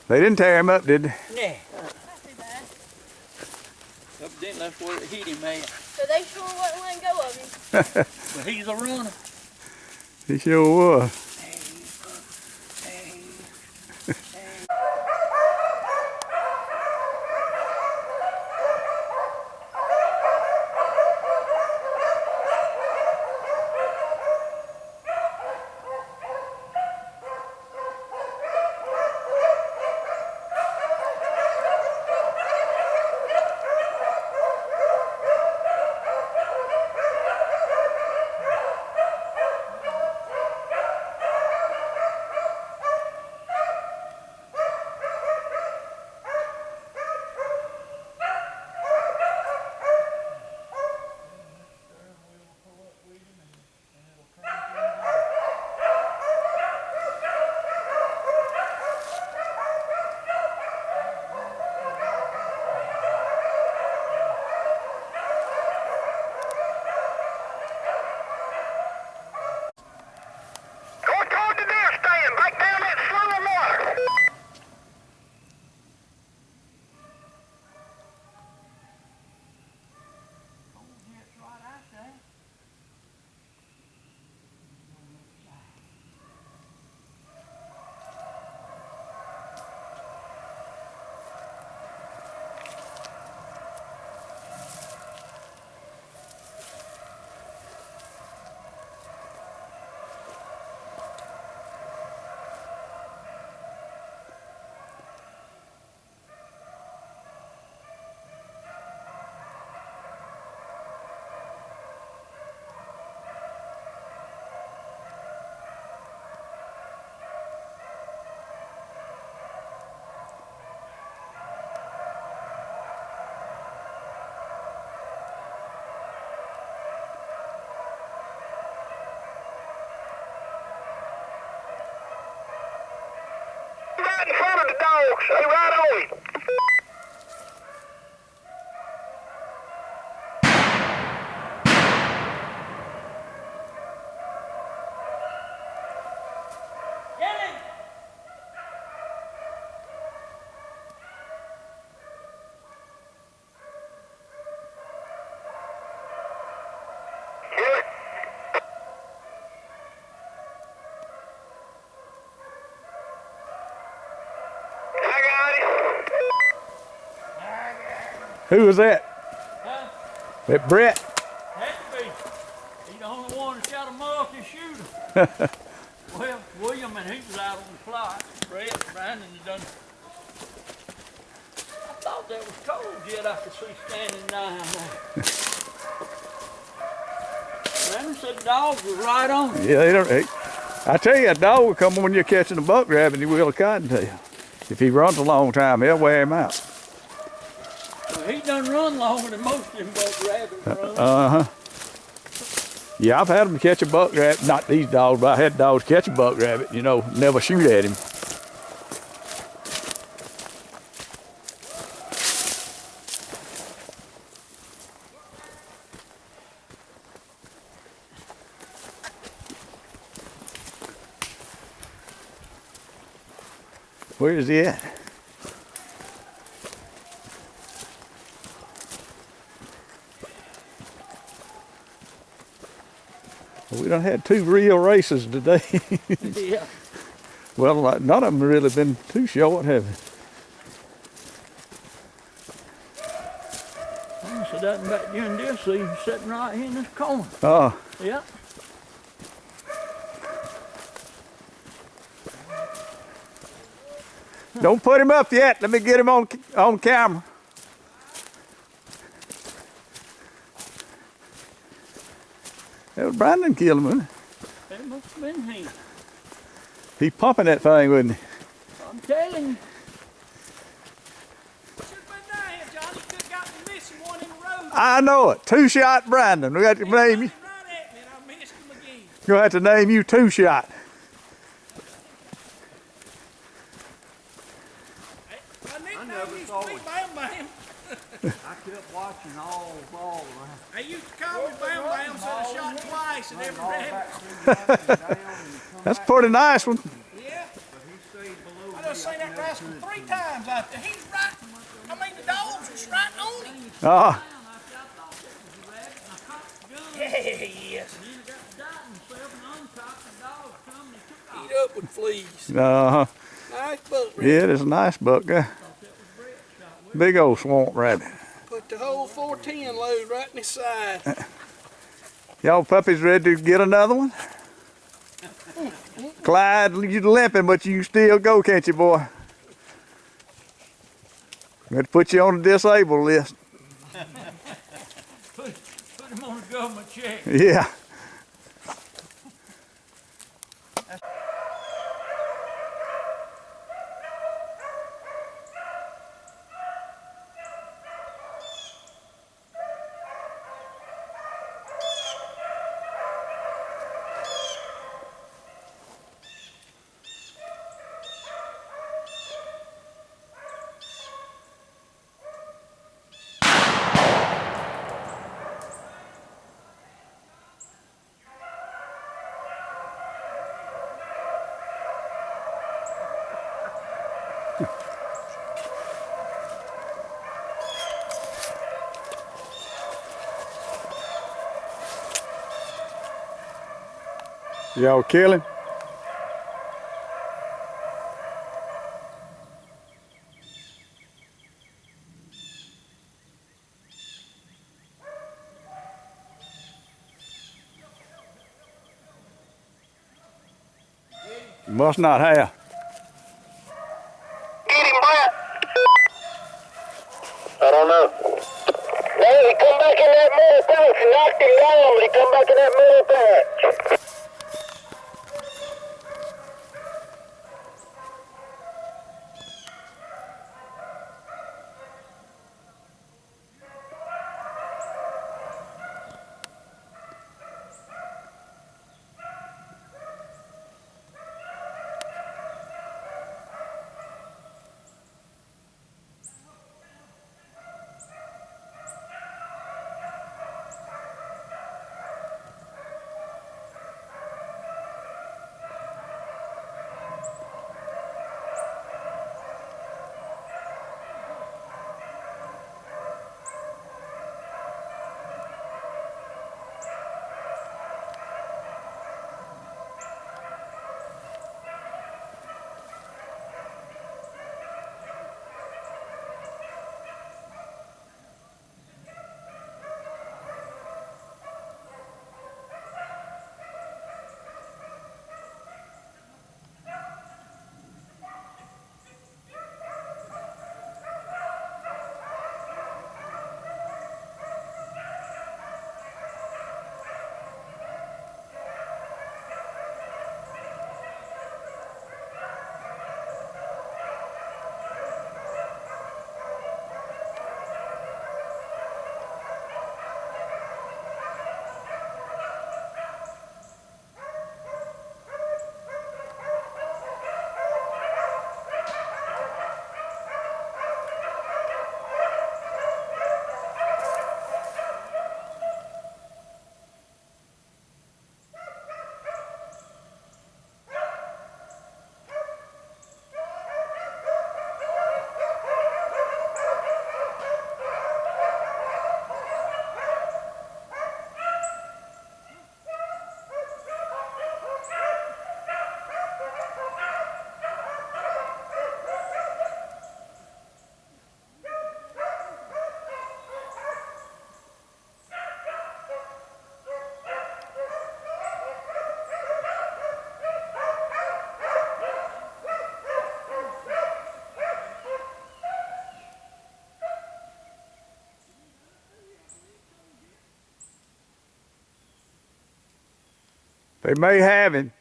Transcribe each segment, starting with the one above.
They didn't tear him up, did they? Nah. Not too bad. Evidently that's where it hit him at. So they sure wasn't letting go of him. But he's a runner. He sure was. Right in front of the dog, stay right on him. Who was that? Huh? That Brett? Had to be. He's the only one that shot a multi shooter. Well, William and he was out on the fly. Brett, Brandon had done. I thought that was cold yet I could see standing down there. Brandon said the dogs were right on it. Yeah, they don't. I tell you, a dog will come when you're catching a buck rabbit, he will a cottontail. If he runs a long time, he'll wear him out. Well, he done run longer than most of them buck rabbits run. Uh-huh. Yeah, I've had them catch a buck rabbit. Not these dogs, but I had dogs catch a buck rabbit, you know, never shoot at him. Where is he at? Well, we done had 2 real races today. Yeah. Well, none of them really been too short, have they? So that back during this season, sitting right here in this corner. Oh, Yeah. don't put him up yet. Let me get him on camera. That was Brandon killed him, wasn't it? It must have been him. He pumping that thing, wasn't he? I'm telling you. I know it. 2-shot Brandon. We got to name you. Gonna have to name you 2-shot. I kept watching all fall around. They used to call me Bam Bam, so I shot twice and every rabbit. That's a pretty nice one. Yeah. But he stayed below I just seen that rascal 3 times out there. He's right. I mean, the dogs is right on him. Ah, Yeah, yes. Eat up with fleas. uh-huh. Nice buck, Rick. Yeah, it's a nice buck. Big old swamp rabbit. Put the whole 410 load right in his side. Y'all puppies ready to get another one? Clyde, you limping, but you still go, can't you, boy? Got to put you on the disabled list. Put him on a government check. Yeah. Y'all kill him? Must not have. Get him, Brett. I don't know. No, he come back in that middle patch and knocked him down, but he come back in that middle patch. They may have him.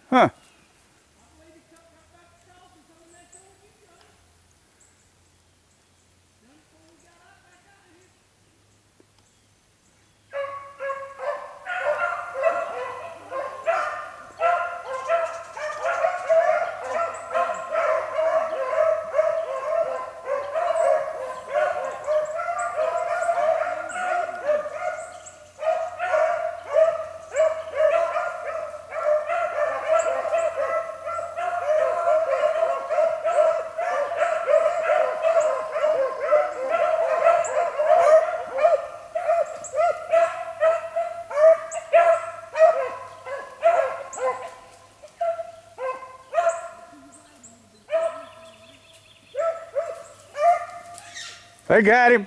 Huh. They got him.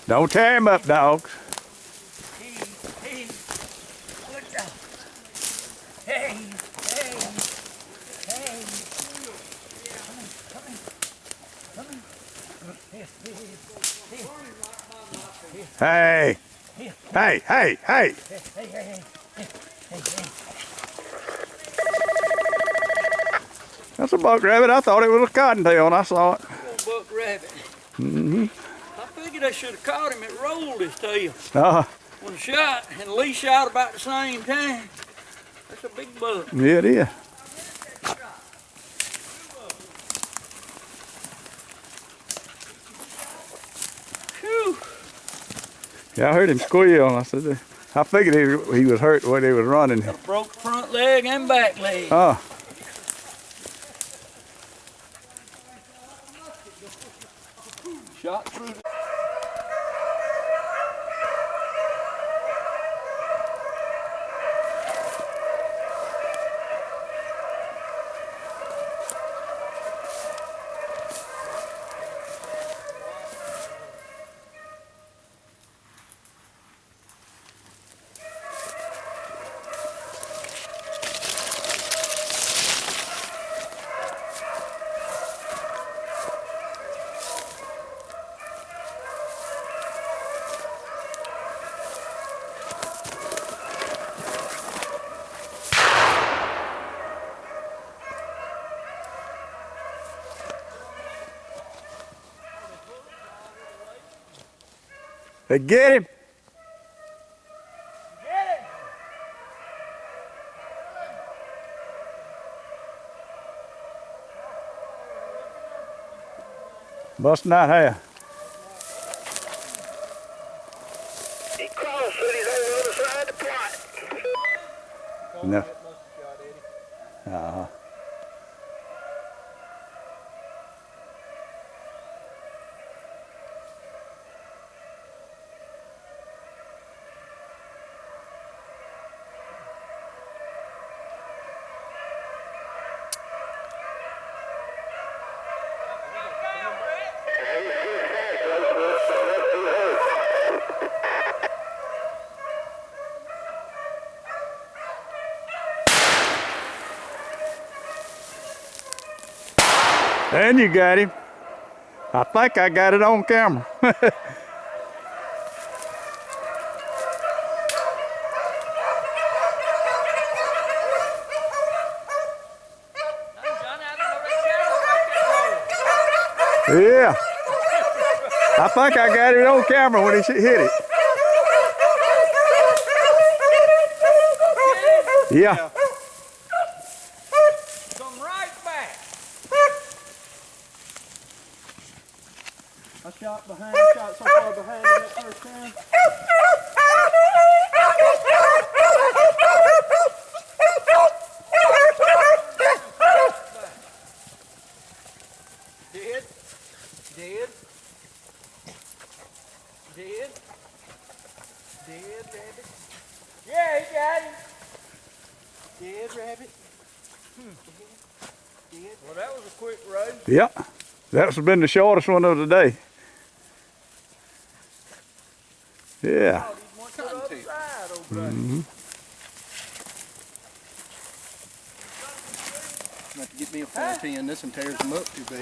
Don't tear him up, dogs. Hey, look down. Hey. Hey. Hey. That's a buck rabbit. I thought it was a cottontail when I saw it. Little buck rabbit. I figured I should have caught him. It rolled his tail. When shot, and Lee shot about the same time. That's a big buck. Yeah, it is. Whew. Yeah, I heard him squeal. I said, I figured he was hurt the way they was running. Got a broke front leg and back leg. Oh. Shot through the... They get him. Must not have. He crossed it. He's on the other side of the plot. No. Uh-huh. And you got him. I think I got it on camera. Yeah. I think I got it on camera when he hit it. Yeah. Come right back. I shot so far behind him that first time. Dead rabbit. Yeah, he got him. Dead rabbit. Dead. Well, that was a quick run. Yeah. That's been the shortest one of the day. Yeah. Mm-hmm. Have to get me a 410. This one tears them up too bad.